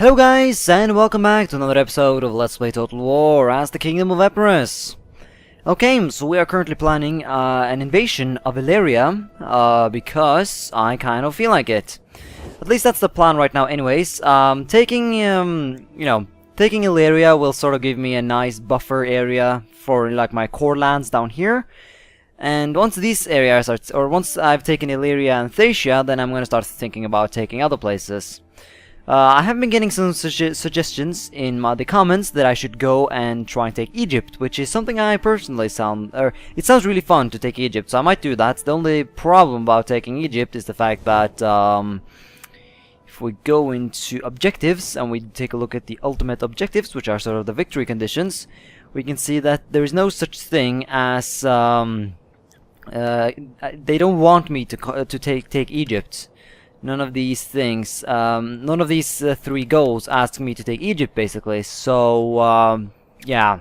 Hello guys, and welcome back to another episode of Let's Play Total War as the Kingdom of Epirus. Okay, so we are currently planning an invasion of Illyria, because I kind of feel like it. At least that's the plan right now anyways. Taking Illyria will sort of give me a nice buffer area for like my core lands down here. And once these areas are, or once I've taken Illyria and Thracia, then I'm going to start thinking about taking other places. I have been getting some suggestions in the comments that I should go and try and take Egypt, which is something I personally it sounds really fun to take Egypt, so I might do that. The only problem about taking Egypt is the fact that if we go into objectives and we take a look at the ultimate objectives, which are sort of the victory conditions, we can see that there is no such thing as they don't want me to take Egypt. None of these things, none of these three goals ask me to take Egypt, basically. So, yeah.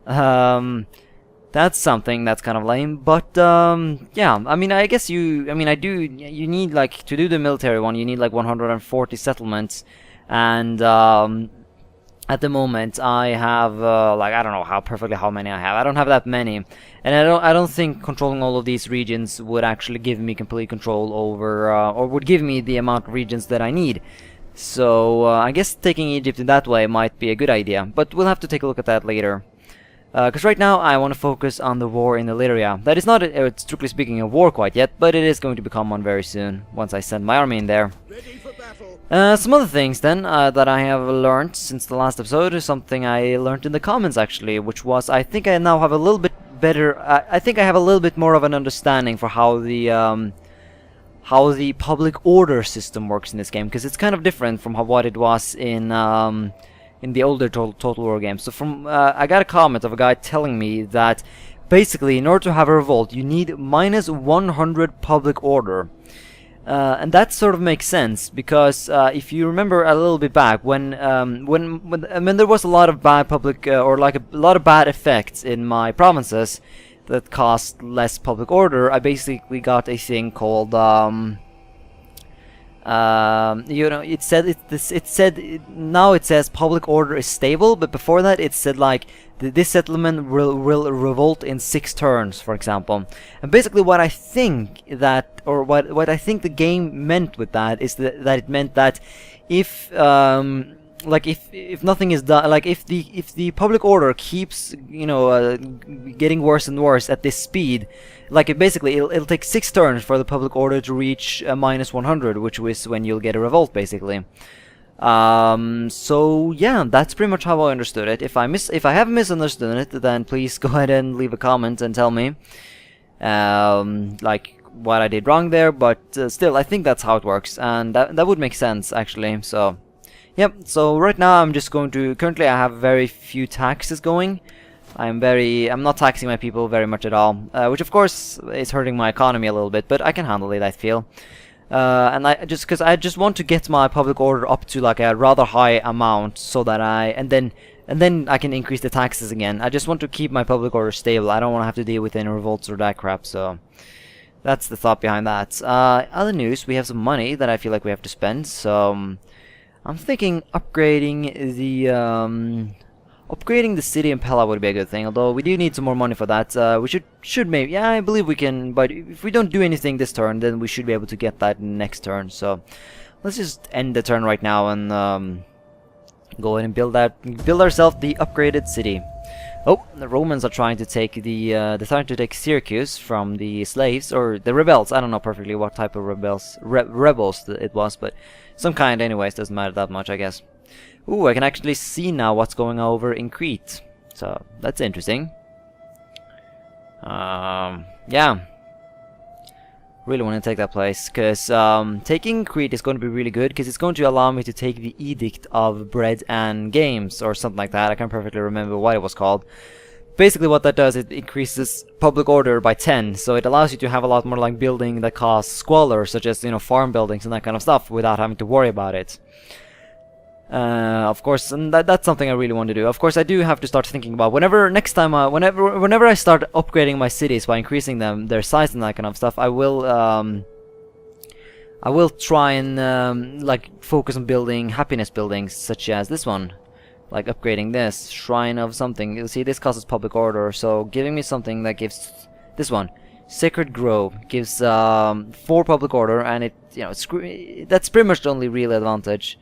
That's something that's kind of lame. But, yeah, I mean, I guess you need, like, to do the military one, you need, like, 140 settlements. And, at the moment, I have, like, I don't know how many I have. I don't have that many. And I don't think controlling all of these regions would actually give me complete control over, or would give me the amount of regions that I need. So, I guess taking Egypt in that way might be a good idea. But we'll have to take a look at that later. Because right now, I want to focus on the war in Illyria. That is not, strictly speaking, a war quite yet, but it is going to become one very soon, once I send my army in there. Some other things then that I have learned since the last episode is something I learned in the comments actually, which was I think I now have a little bit better. I think I have a little bit more of an understanding for how the public order system works in this game, because it's kind of different from what it was in the older Total War games. So from I got a comment of a guy telling me that basically in order to have a revolt you need -100 public order. And that sort of makes sense because if you remember a little bit back, when there was a lot of bad public or like a lot of bad effects in my provinces that caused less public order, I basically got a thing called it said now it says public order is stable, but before that it said like this settlement will revolt in 6 turns, for example. And basically what I think that, or what I think the game meant with that is that it meant that if like if nothing is done, like if the public order keeps getting worse and worse at this speed, like it'll take 6 turns for the public order to reach -100, which is when you'll get a revolt, basically. So yeah, that's pretty much how I understood it. If I have misunderstood it, then please go ahead and leave a comment and tell me like what I did wrong there. But still, I think that's how it works, and that would make sense actually. So yep. So right now I'm just going to, currently I have very few taxes going. I'm not taxing my people very much at all, which of course is hurting my economy a little bit, but I can handle it, I feel. And because I just want to get my public order up to like a rather high amount, so that and then I can increase the taxes again. I just want to keep my public order stable. I don't want to have to deal with any revolts or that crap. So that's the thought behind that. Other news: we have some money that I feel like we have to spend. So I'm thinking upgrading the city in Pella would be a good thing, although we do need some more money for that. We should maybe, yeah, I believe we can, but if we don't do anything this turn, then we should be able to get that next turn. So let's just end the turn right now and go ahead and build ourselves the upgraded city. Oh, the Romans are trying to take they're trying to take Syracuse from the slaves, or the rebels. I don't know perfectly what type of rebels it was, but some kind anyways, doesn't matter that much, I guess. Ooh, I can actually see now what's going over in Crete. So, that's interesting. Yeah. Really want to take that place, because taking Crete is going to be really good, because it's going to allow me to take the Edict of Bread and Games, or something like that. I can't perfectly remember what it was called. Basically what that does, it increases public order by 10, so it allows you to have a lot more like building that cause squalor, such as, farm buildings and that kind of stuff, without having to worry about it. Of course, and that's something I really want to do. Of course, I do have to start thinking about whenever I start upgrading my cities by increasing their size and that kind of stuff. I will I will try and like focus on building happiness buildings, such as this one, like upgrading this shrine of something. You see, this causes public order, so giving me something that gives this one, Sacred Grove, gives 4 public order, and it, you know, that's pretty much the only real advantage.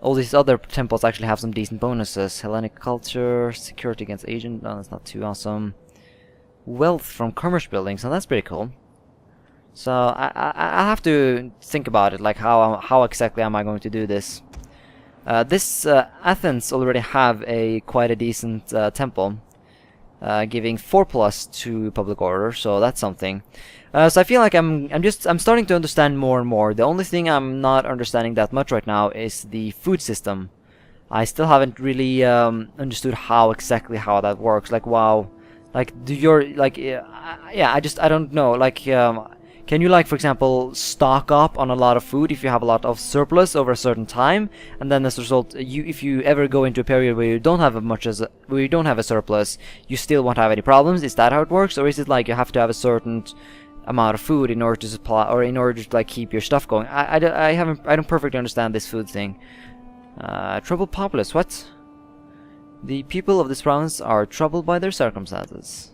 All these other temples actually have some decent bonuses. Hellenic culture, security against agent. No, that's not too awesome. Wealth from commerce buildings, and that's pretty cool. So I have to think about it, like how exactly am I going to do this? Athens already have quite a decent temple, giving 4+ to public order, so that's something. So I feel like I'm starting to understand more and more. The only thing I'm not understanding that much right now is the food system. I still haven't really understood exactly how that works. Like, wow, like I don't know. Like, can you, like, for example, stock up on a lot of food if you have a lot of surplus over a certain time, and then as a result, if you ever go into a period where you don't have a surplus, you still won't have any problems? Is that how it works, or is it like you have to have a certain amount of food in order to supply, or in order to like keep your stuff going? I don't perfectly understand this food thing. Troubled populace. What? The people of this province are troubled by their circumstances.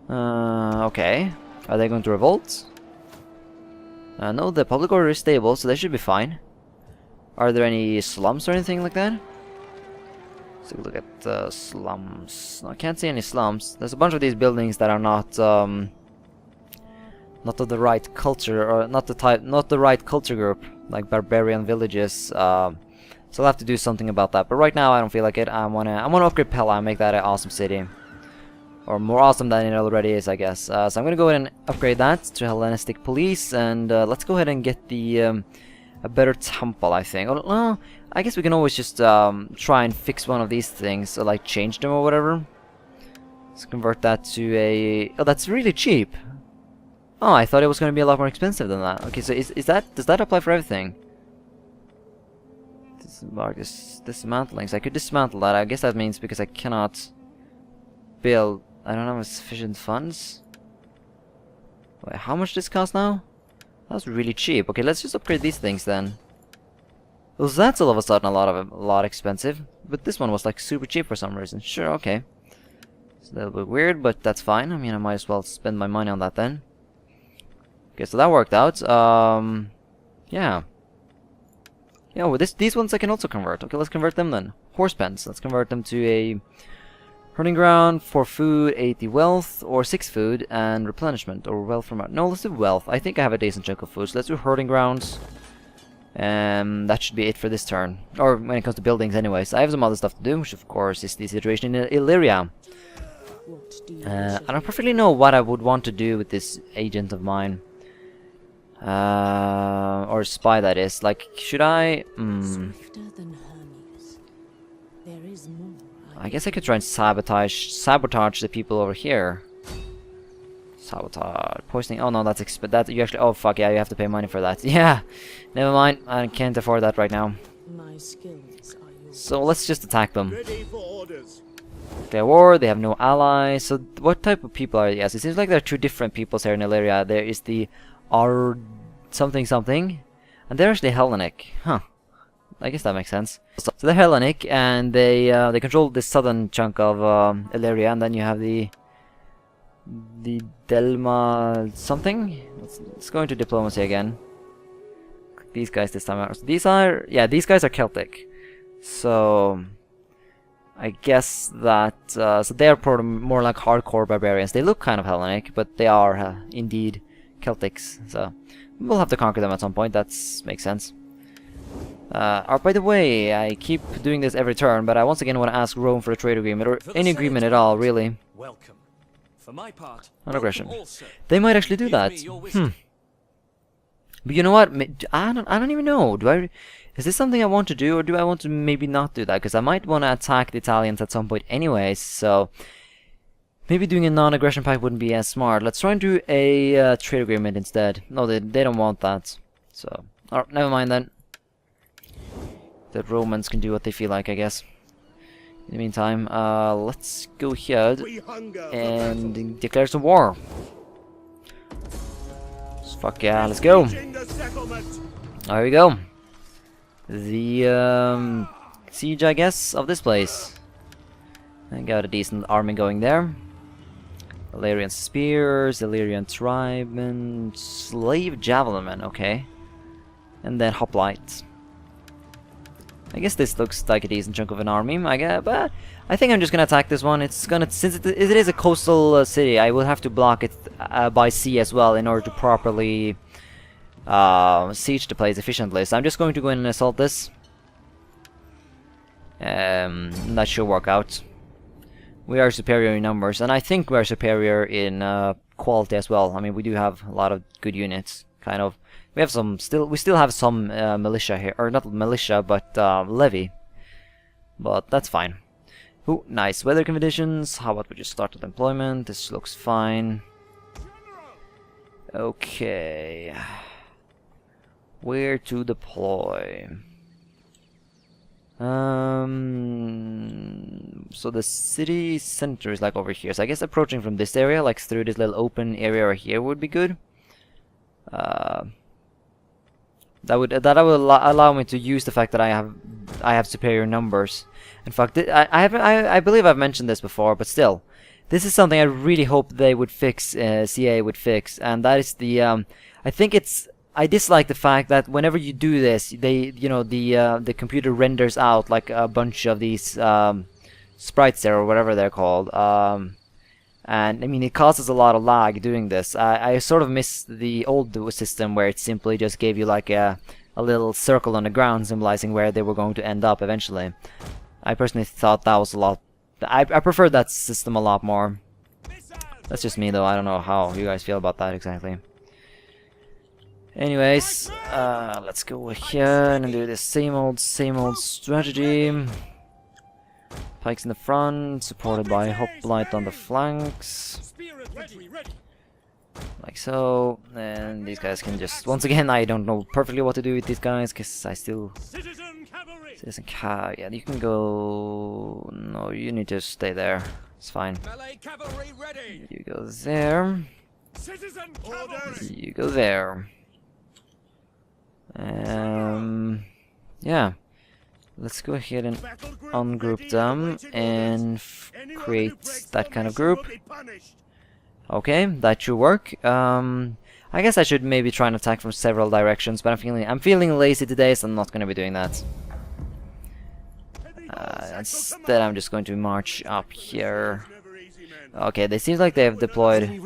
Okay. Are they going to revolt? No, the public order is stable, so they should be fine. Are there any slums or anything like that? Let's take a look at the slums. No, I can't see any slums. There's a bunch of these buildings that are not of the right culture, or not the right culture group, like barbarian villages. So I'll have to do something about that. But right now, I don't feel like it. I wanna upgrade Pella and make that an awesome city. Or more awesome than it already is, I guess. So I'm gonna go ahead and upgrade that to Hellenistic Police, and let's go ahead and get the a better temple, I think. Well, I guess we can always just try and fix one of these things, or like change them or whatever. Let's convert that to a... Oh, that's really cheap. Oh, I thought it was gonna be a lot more expensive than that. Okay, so does that apply for everything? Dismantling. So I could dismantle that. I guess that means because I cannot build... I don't have sufficient funds. Wait, how much does this cost now? That's really cheap. Okay, let's just upgrade these things then. Well, that's all of a sudden a lot expensive. But this one was like super cheap for some reason. Sure, okay. It's a little bit weird, but that's fine. I mean, I might as well spend my money on that then. Okay, so that worked out. Yeah. Yeah, well, these ones I can also convert. Okay, let's convert them then. Horse pens. Let's convert them to a hunting ground, 4 food, 80 wealth, or 6 food, and replenishment, or wealth from... No, let's do wealth. I think I have a decent chunk of food, so let's do herding grounds. That should be it for this turn. Or when it comes to buildings anyways. I have some other stuff to do, which of course is the situation in Illyria. I don't perfectly know what I would want to do with this agent of mine. Or spy, that is. Like, should I... I guess I could try and sabotage the people over here. Sabotage, poisoning. Oh no, that's that you actually. Oh fuck yeah, you have to pay money for that. Yeah, never mind. I can't afford that right now. So let's just attack them. They're war. They have no allies. So what type of people are? Yes, it seems like there are 2 different peoples here in Illyria. There is the R something something, and they're actually Hellenic. Huh. I guess that makes sense. So they're Hellenic, and they control this southern chunk of Illyria, and then you have the Delma something. Let's go into diplomacy again. These guys this time out. These guys are Celtic. So I guess that so they are more like hardcore barbarians. They look kind of Hellenic, but they are indeed Celtics. So we'll have to conquer them at some point. That makes sense. By the way, I keep doing this every turn, but I once again want to ask Rome for a trade agreement, or any agreement at all, really. Welcome. For my part, non-aggression. They might actually do that. But you know what? I don't even know. Is this something I want to do, or do I want to maybe not do that? Because I might want to attack the Italians at some point anyways, so maybe doing a non-aggression pact wouldn't be as smart. Let's try and do a trade agreement instead. No, they don't want that. So, alright, never mind then. The Romans can do what they feel like, I guess. In the meantime, let's go ahead and declare some war. Fuck yeah, let's go. Besieging the settlement. There we go. The siege, I guess, of this place. I got a decent army going there. Illyrian spears, Illyrian tribe, slave javelinmen, okay. And then hoplites. I guess this looks like a decent chunk of an army, I guess, but I think I'm just gonna attack this one. It's gonna, since it is a coastal city, I will have to block it by sea as well in order to properly siege the place efficiently. So I'm just going to go in and assault this. That should work out. We are superior in numbers, and I think we are superior in quality as well. I mean, we do have a lot of good units, kind of. We have some we still have some militia here, or not militia, but levy. But that's fine. Ooh, nice weather conditions. How about we just start with employment? This looks fine. Okay. Where to deploy? So the city center is like over here. So I guess approaching from this area, like through this little open area right here, would be good. That would allow me to use the fact that I have superior numbers. In fact, I believe I've mentioned this before, but still, this is something I really hope they would fix. CA would fix, and that is the I dislike the fact that whenever you do this, the computer renders out like a bunch of these sprites there, or whatever they're called. And I mean, it causes a lot of lag doing this. I sort of miss the old system where it simply just gave you like a little circle on the ground symbolizing where they were going to end up eventually. I personally thought that was a lot. I preferred that system a lot more. That's just me though. I don't know how you guys feel about that exactly. Anyways, let's go here and do the same old strategy. Pikes in the front, supported by hoplite on the flanks. Like so. And these guys can just... Once again, I don't know perfectly what to do with these guys, because I still... Citizen cavalry! Yeah, you can go... No, you need to stay there. It's fine. You go there. You go there. Yeah. Let's go ahead and ungroup them and create that kind of group. Okay, that should work. I guess I should maybe try and attack from several directions, but I'm feeling lazy today, so I'm not going to be doing that. Instead, I'm just going to march up here. Okay, they seem like they have deployed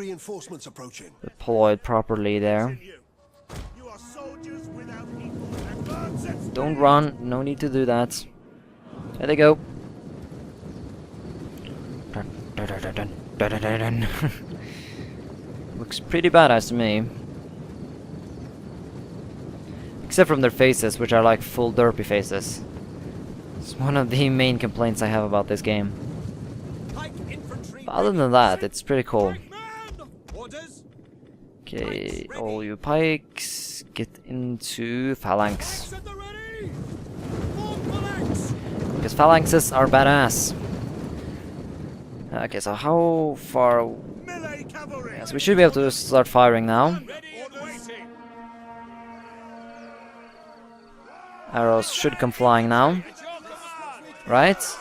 properly there. Don't run, no need to do that. There they go. Looks pretty badass to me. Except from their faces, which are like full derpy faces. It's one of the main complaints I have about this game. But other than that, it's pretty cool. Okay, all you pikes, get into phalanx. Because phalanxes are badass. Okay, so how far... Yes, we should be able to start firing now. Arrows should come flying now. Right?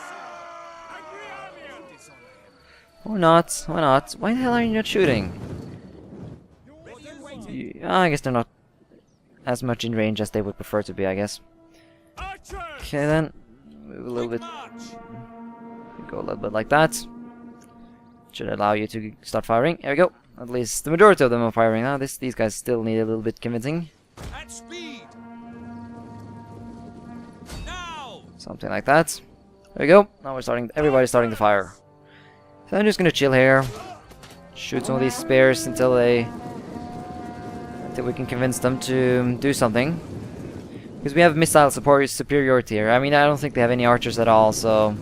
Or not, why not? Why the hell are you not shooting? I guess they're not as much in range as they would prefer to be, I guess. Okay then, move a little bit. Go a little bit like that. Should allow you to start firing. There we go. At least the majority of them are firing now. These guys still need a little bit convincing. At speed. Now. Something like that. There we go. Now we're starting. Everybody's starting to fire. So I'm just gonna chill here, shoot some of these spears until we can convince them to do something. Because we have missile superiority here. I mean, I don't think they have any archers at all, so...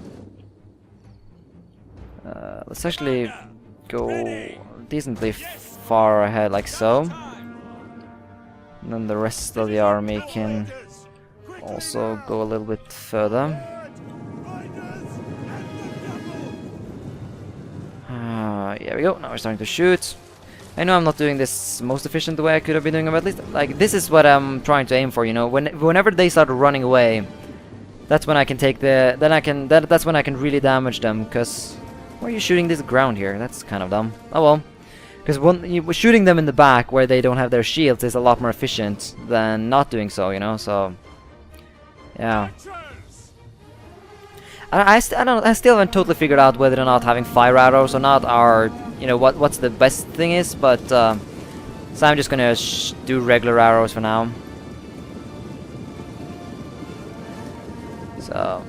let's actually go decently far ahead, like so. And then the rest of the army can also go a little bit further. Here we go, now we're starting to shoot. I know I'm not doing this most efficient the way I could have been doing, but at least like this is what I'm trying to aim for. You know, whenever they start running away, that's when I can take the. Then I can. That's when I can really damage them. Cause why are you shooting this ground here? That's kind of dumb. Oh well. Because shooting them in the back where they don't have their shields is a lot more efficient than not doing so. You know. So yeah. I still haven't totally figured out whether or not having fire arrows or not are, you know, what's the best thing is, but so I'm just gonna do regular arrows for now. So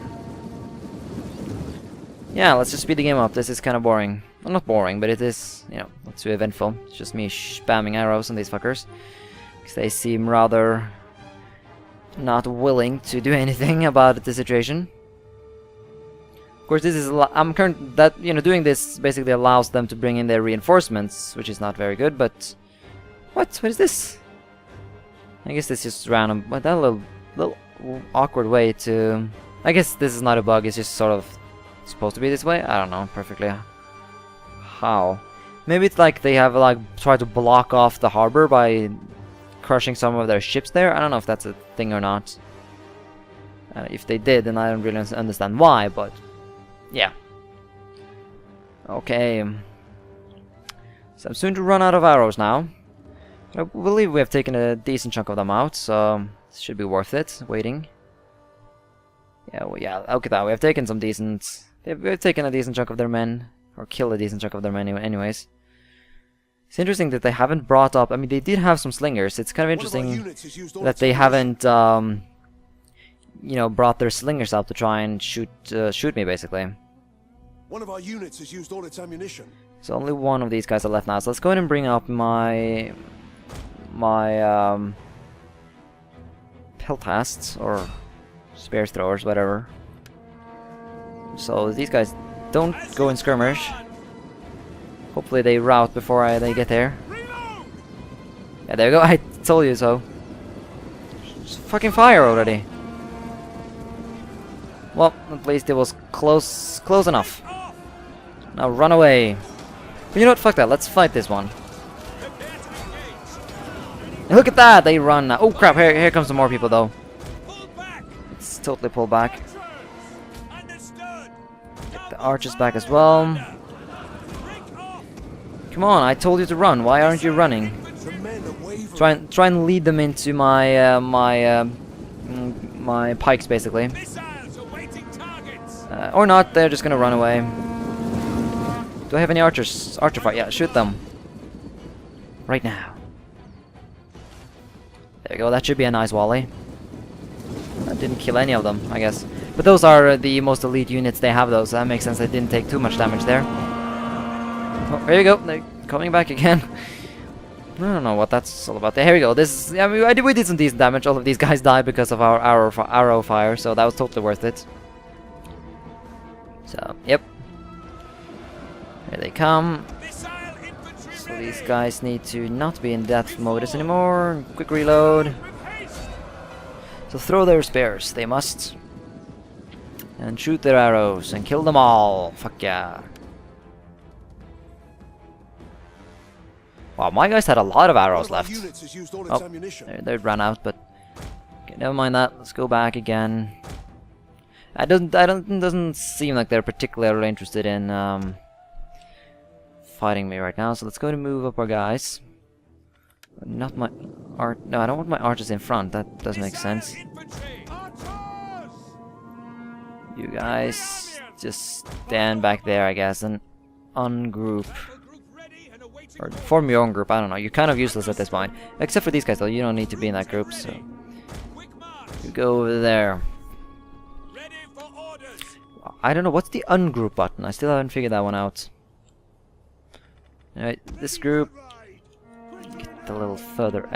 yeah, let's just speed the game up. This is kind of boring. Well, not boring, but it is, you know, not too eventful. It's just me spamming arrows on these fuckers because they seem rather not willing to do anything about the situation. Of course, this is doing this basically allows them to bring in their reinforcements, which is not very good. But what is this? I guess this is just random. But that little awkward way to. I guess this is not a bug. It's just sort of supposed to be this way. I don't know perfectly how. Maybe it's like they have like tried to block off the harbor by crushing some of their ships there. I don't know if that's a thing or not. If they did, then I don't really understand why. But yeah. Okay. So I'm soon to run out of arrows now. I believe we have taken a decent chunk of them out, so it should be worth it, waiting. Yeah, well, yeah, okay, we have taken some decent... We've taken a decent chunk of their men, or killed a decent chunk of their men anyways. It's interesting that they haven't brought up... I mean, they did have some slingers. It's kind of interesting that they haven't, you know, brought their slingers out to try and shoot me, basically. One of our units has used all its ammunition. So only one of these guys are left now. So let's go ahead and bring up my peltasts or spear throwers, whatever. So these guys don't go in skirmish. Hopefully they rout before they get there. Yeah, there you go. I told you so. Just fucking fire already. Well, at least it was close enough. Now run away. But you know what? Fuck that. Let's fight this one. And look at that! They run now. Oh crap! Here comes some more people though. Let's totally pull back. Get the archers back as well. Come on! I told you to run. Why aren't you running? Try and lead them into my my pikes basically. Or not, they're just gonna run away. Do I have any archers? Archer fire, yeah, shoot them. Right now. There you go, that should be a nice volley. That didn't kill any of them, I guess. But those are the most elite units they have, though, so that makes sense. They didn't take too much damage there. Oh, there you go, they're coming back again. I don't know what that's all about. Here we go. This is, I mean, we did some decent damage. All of these guys died because of our arrow fire, so that was totally worth it. So, yep. Here they come. So these guys need to not be in death modus anymore. Quick reload. So throw their spears. They must. And shoot their arrows and kill them all. Fuck yeah. Wow, my guys had a lot of arrows left. Oh, they ran out, but okay, never mind that. Let's go back again. Doesn't seem like they're particularly interested in fighting me right now. So let's go to move up our guys. Not my art. No, I don't want my archers in front. That doesn't make sense. You guys just stand back there, I guess, and ungroup. Or form your own group, I don't know. You're kind of useless at this point. Except for these guys, though. You don't need to be in that group, so... You go over there. I don't know, what's the ungroup button? I still haven't figured that one out. Alright, this group... Get a little further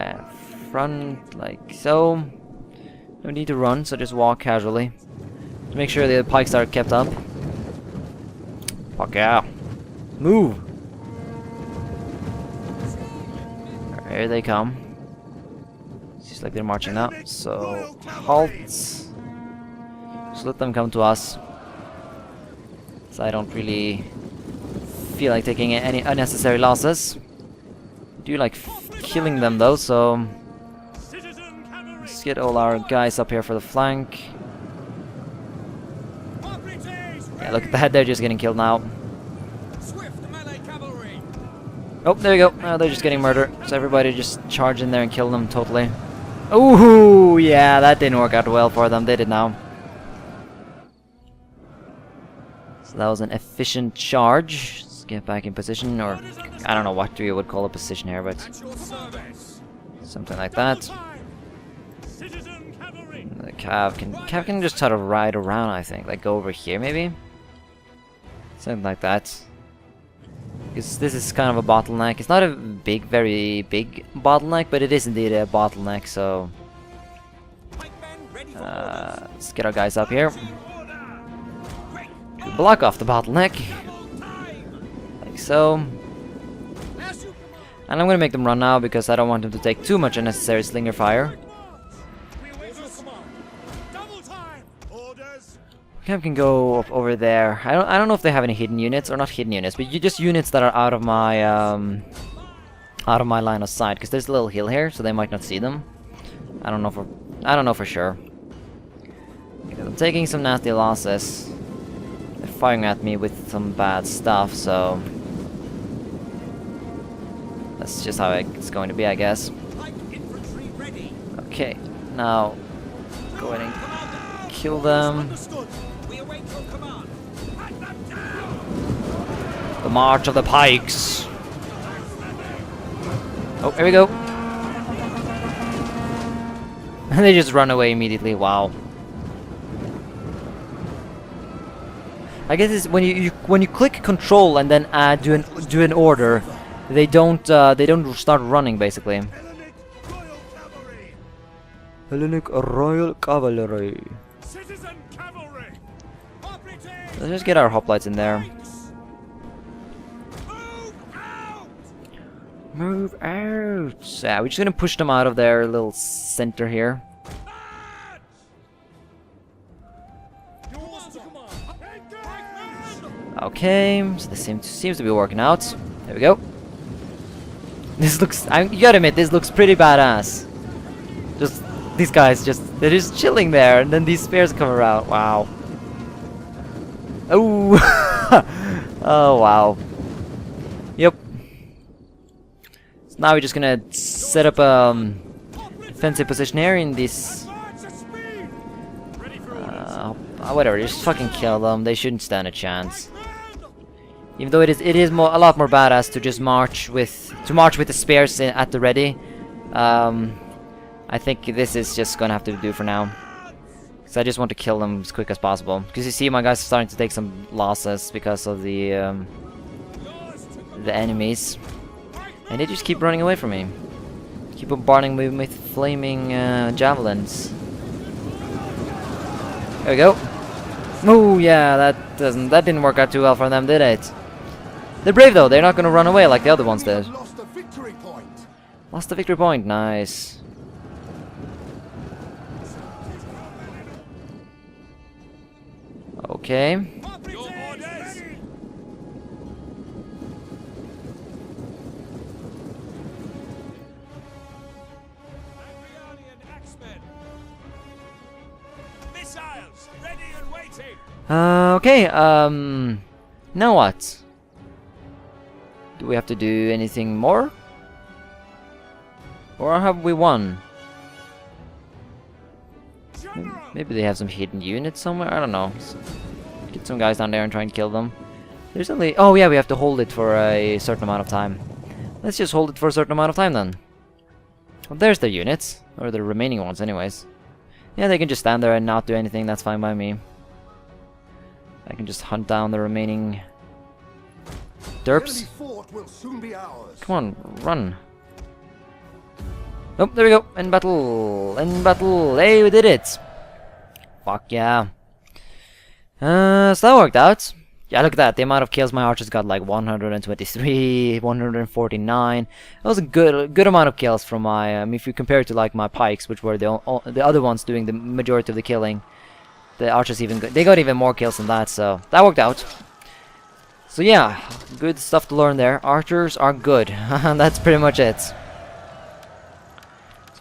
front, like so. No need to run, so just walk casually. To make sure the pikes are kept up. Fuck yeah. Move! Here they come. Seems like they're marching now. So, halt. Just let them come to us. So I don't really feel like taking any unnecessary losses. do like killing them though, so Citizen cavalry. let's get all our guys up here for the flank. Yeah, look at that, they're just getting killed now. Swift melee cavalry. Oh, there you go. Now they're just getting murdered. So everybody just charge in there and kill them totally. Ooh, yeah, that didn't work out well for them, did it now? So that was an efficient charge. Let's get back in position, or I don't know what you would call a position here, but At your service. something like that. Citizen cavalry. The Cav can just try to ride around, I think. Like go over here maybe? Something like that. Because this is kind of a bottleneck. It's not a big, very big bottleneck, but it is indeed a bottleneck, so Pikemen ready for orders. let's get our guys up here. Order. Quick. Block off the bottleneck, Double time. like so. As you command. And I'm gonna make them run now because I don't want them to take too much unnecessary slinger fire. We await your command. Double time. Orders. Cav can go up over there. I don't know if they have any hidden units, or not hidden units, but just units that are out of my line of sight. Because there's a little hill here, so they might not see them. I don't know for sure. Because I'm taking some nasty losses. They're firing at me with some bad stuff, so that's just how it's going to be, I guess. Light infantry ready. Okay, now go ahead and kill them. Understood. We await your command. Hunt them down. The March of the Pikes. Oh, here we go. And they just run away immediately. Wow. I guess it's when you click Control and then do an order, they don't start running basically. Hellenic Royal Cavalry. Hellenic Royal Cavalry. Citizen cavalry. Operatives. Let's just get our hoplites in there. Move out. Move out! So, yeah, we're just gonna push them out of their little center here. March. Your orders, command. Engage. Okay, so this seems to be working out. There we go. This looks, you gotta admit, this looks pretty badass. Just, these guys they're just chilling there, and then these spears come around. Wow. Oh! Oh, wow. Yep. So now we're just gonna set up a defensive position here in this. March at speed. Ready for orders. Whatever, just fucking kill them. They shouldn't stand a chance. Even though it is a lot more badass to just march with the spears at the ready. I think this is just gonna have to do for now. Because I just want to kill them as quick as possible. Because you see my guys are starting to take some losses because of the enemies. And they just keep running away from me. Keep bombarding me with flaming javelins. There we go. Oh yeah, that didn't work out too well for them, did it? They're brave though, they're not gonna run away like the other ones did. Lost a victory point. Lost the victory point, nice. Okay. Your orders. Angriani and Axemen. Missiles ready and waiting. Okay, now what? Do we have to do anything more? Or have we won? General. Maybe they have some hidden units somewhere, I don't know. Get some guys down there and try and kill them. There's only... Oh yeah, we have to hold it for a certain amount of time. Let's just hold it for a certain amount of time then. Well, there's the units. Or the remaining ones anyways. Yeah, they can just stand there and not do anything, that's fine by me. I can just hunt down the remaining derps. The enemy fort will soon be ours. Come on, run. Oh, there we go. End battle. End battle. Hey, we did it. Fuck yeah. So that worked out. Yeah, look at that. The amount of kills my archers got, like 123, 149. That was a good amount of kills from my. If you compare it to like my pikes, which were the other ones doing the majority of the killing, the archers they got even more kills than that. So that worked out. So yeah, good stuff to learn there. Archers are good. That's pretty much it. So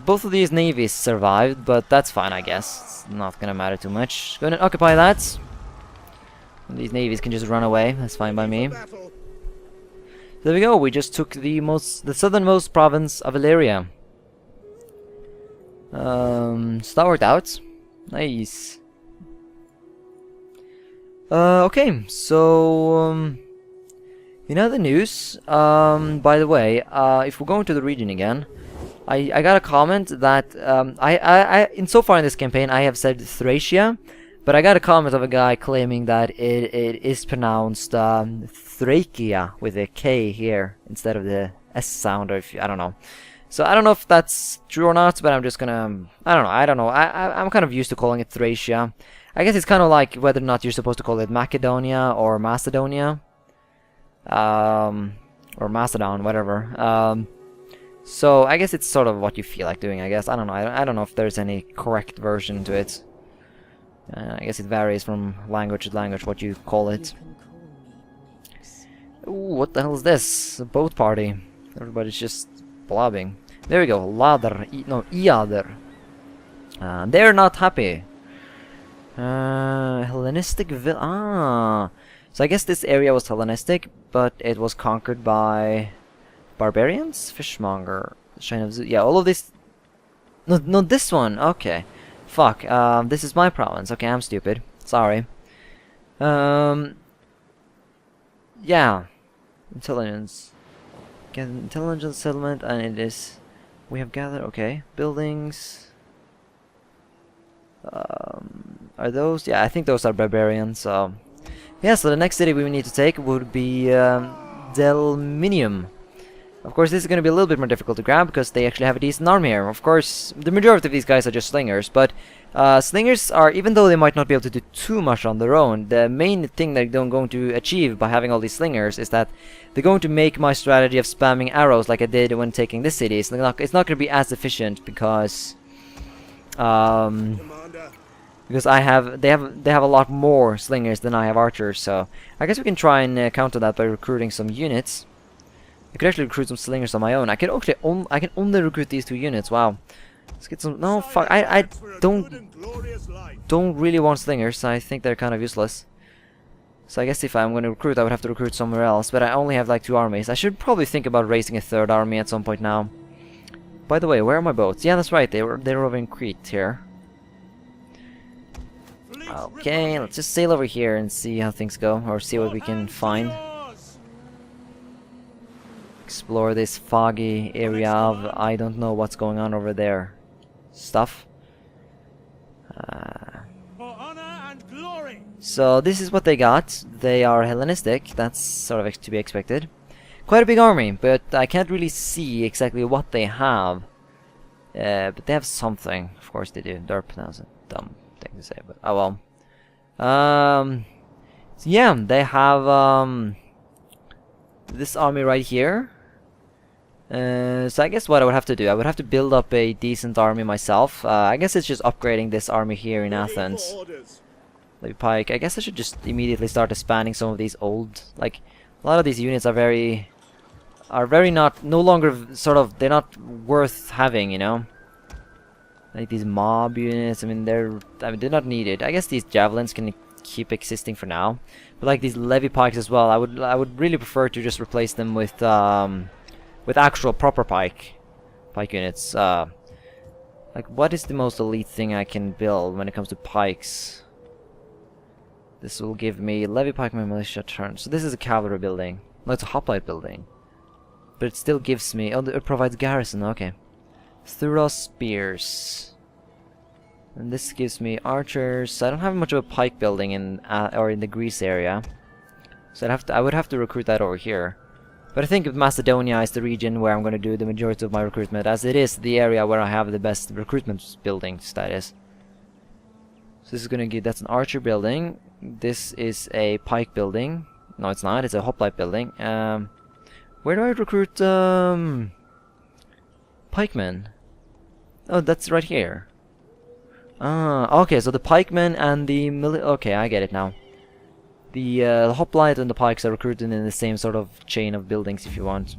both of these navies survived, but that's fine, I guess. It's not gonna matter too much. Go ahead and occupy that. And these navies can just run away. That's fine by me. There we go. We just took the southernmost province of Illyria. So that worked out. Nice. Okay, so in other news, by the way, if we're going to the region again, I got a comment that insofar in this campaign I have said Thracia, but I got a comment of a guy claiming that it is pronounced Thracia with a K here instead of the S sound, or if I don't know. So I don't know if that's true or not, but I'm just gonna I don't know. I'm kind of used to calling it Thracia. I guess it's kind of like whether or not you're supposed to call it Macedonia or Macedonia, or Macedon, whatever. So I guess it's sort of what you feel like doing. I guess I don't know. I don't know if there's any correct version to it. I guess it varies from language to language what you call it. Ooh, what the hell is this? A boat party. Everybody's just blobbing. There we go. Lader. No, Iader. They're not happy. Hellenistic so I guess this area was Hellenistic, but it was conquered by barbarians? Fishmonger. Shrine of yeah, all of this. No, this one. Okay. Fuck. This is my province. Okay, I'm stupid. Sorry. Yeah. Intelligence. Get an intelligence settlement, and it is. We have gathered. Okay. Buildings. Are those? Yeah, I think those are barbarians. So, yeah. So the next city we need to take would be Delminium. Of course, this is going to be a little bit more difficult to grab because they actually have a decent army here. Of course, the majority of these guys are just slingers, but slingers are, even though they might not be able to do too much on their own, the main thing they're going to achieve by having all these slingers is that they're going to make my strategy of spamming arrows like I did when taking this city. It's not going to be as efficient because they have a lot more slingers than I have archers. So I guess we can try and counter that by recruiting some units. I could actually recruit some slingers on my own. I can only recruit these 2 units. Wow. Let's get some. No, fuck. I don't really want slingers. I think they're kind of useless. So I guess if I'm going to recruit, I would have to recruit somewhere else. But I only have like 2 armies. I should probably think about raising a 3rd army at some point now. By the way, where are my boats? Yeah, that's right. They were over in Crete here. Okay, let's just sail over here and see how things go, or see what we can find. Explore this foggy area of I don't know what's going on over there stuff. So this is what they got. They are Hellenistic. That's sort of to be expected. Quite a big army, but I can't really see exactly what they have. But they have something. Of course they do. Derp, that was a dumb thing to say, but oh well. So yeah, they have this army right here. So I guess what I would have to do, I would have to build up a decent army myself. I guess it's just upgrading this army here in Athens. Levy Pike. I guess I should just immediately start expanding some of these old, like, a lot of these units are no longer sort of, they're not worth having, you know? Like these mob units, I mean they're not needed. I guess these javelins can keep existing for now. But like these levy pikes as well, I would really prefer to just replace them with actual proper pike units. Like what is the most elite thing I can build when it comes to pikes? This will give me levy pike my militia turn. So this is a cavalry building. No, it's a hoplite building. But it still gives me, oh, it provides garrison, okay. Thuros spears. And this gives me archers. I don't have much of a pike building in the Greece area. So I would have to recruit that over here. But I think Macedonia is the region where I'm going to do the majority of my recruitment, as it is the area where I have the best recruitment buildings, that is. So this is going to give, that's an archer building. This is a pike building. No, it's not. It's a hoplite building. Where do I recruit pikemen? Oh, that's right here. Okay, so the pikemen and the okay, I get it now. The hoplite and the pikes are recruited in the same sort of chain of buildings if you want.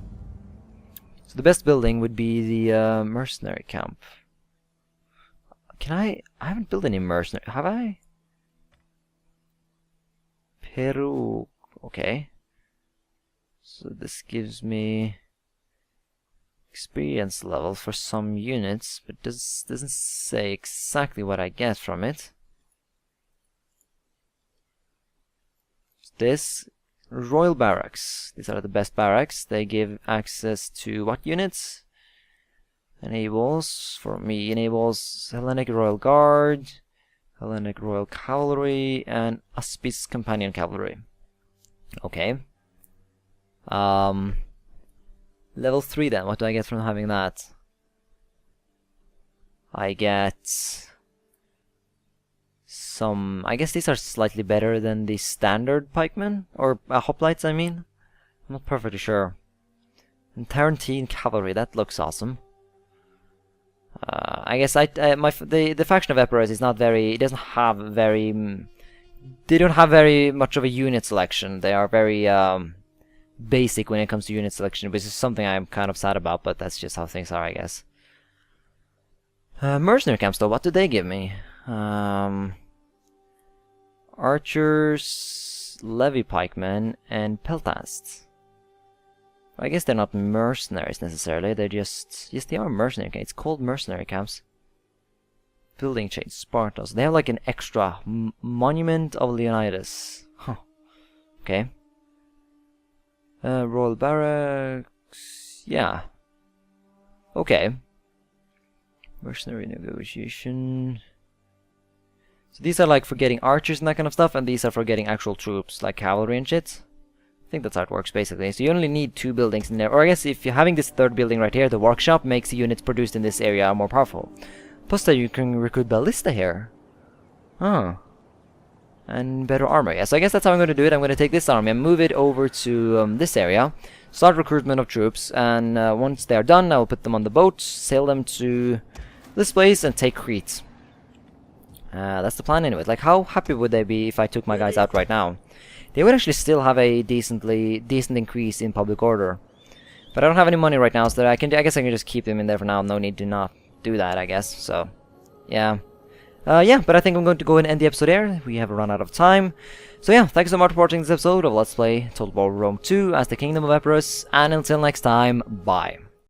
So the best building would be the mercenary camp. Can I haven't built any mercenary, have I? Peru, okay. So this gives me experience level for some units, but this doesn't say exactly what I get from it. This Royal Barracks. These are the best barracks. They give access to what units? Enables, for me, enables Hellenic Royal Guard, Hellenic Royal Cavalry, and Aspis Companion Cavalry. Okay. Level 3 then, what do I get from having that? I get some... I guess these are slightly better than the standard pikemen, or hoplites I mean. I'm not perfectly sure. And Tarantine Cavalry, that looks awesome. I guess the faction of Epirus is not very... It doesn't have very... They don't have very much of a unit selection. They are very basic when it comes to unit selection, which is something I'm kind of sad about, but that's just how things are, I guess. Mercenary camps though, what do they give me? Archers, levy pikemen, and peltasts. I guess they're not mercenaries necessarily, they're just... Yes, they are mercenary camps. It's called mercenary camps. Building chains, Spartans. They have like an extra monument of Leonidas. Huh. Okay. Royal Barracks... Yeah. Okay. Mercenary negotiation... So these are like for getting archers and that kind of stuff, and these are for getting actual troops, like cavalry and shit. I think that's how it works basically. So you only need 2 buildings in there, or I guess if you're having this 3rd building right here, the workshop makes the units produced in this area more powerful. Plus that you can recruit ballista here. Oh. And better armor. Yeah, so I guess that's how I'm going to do it. I'm going to take this army and move it over to this area. Start recruitment of troops, and once they're done, I will put them on the boat, sail them to this place, and take Crete. That's the plan anyway. Like, how happy would they be if I took my guys out right now? They would actually still have a decent increase in public order. But I don't have any money right now, so I guess I can just keep them in there for now. No need to not do that, I guess. So, yeah. Yeah, but I think I'm going to go and end the episode here. We have run out of time. So yeah, thanks so much for watching this episode of Let's Play Total War Rome 2 as the Kingdom of Epirus. And until next time, bye.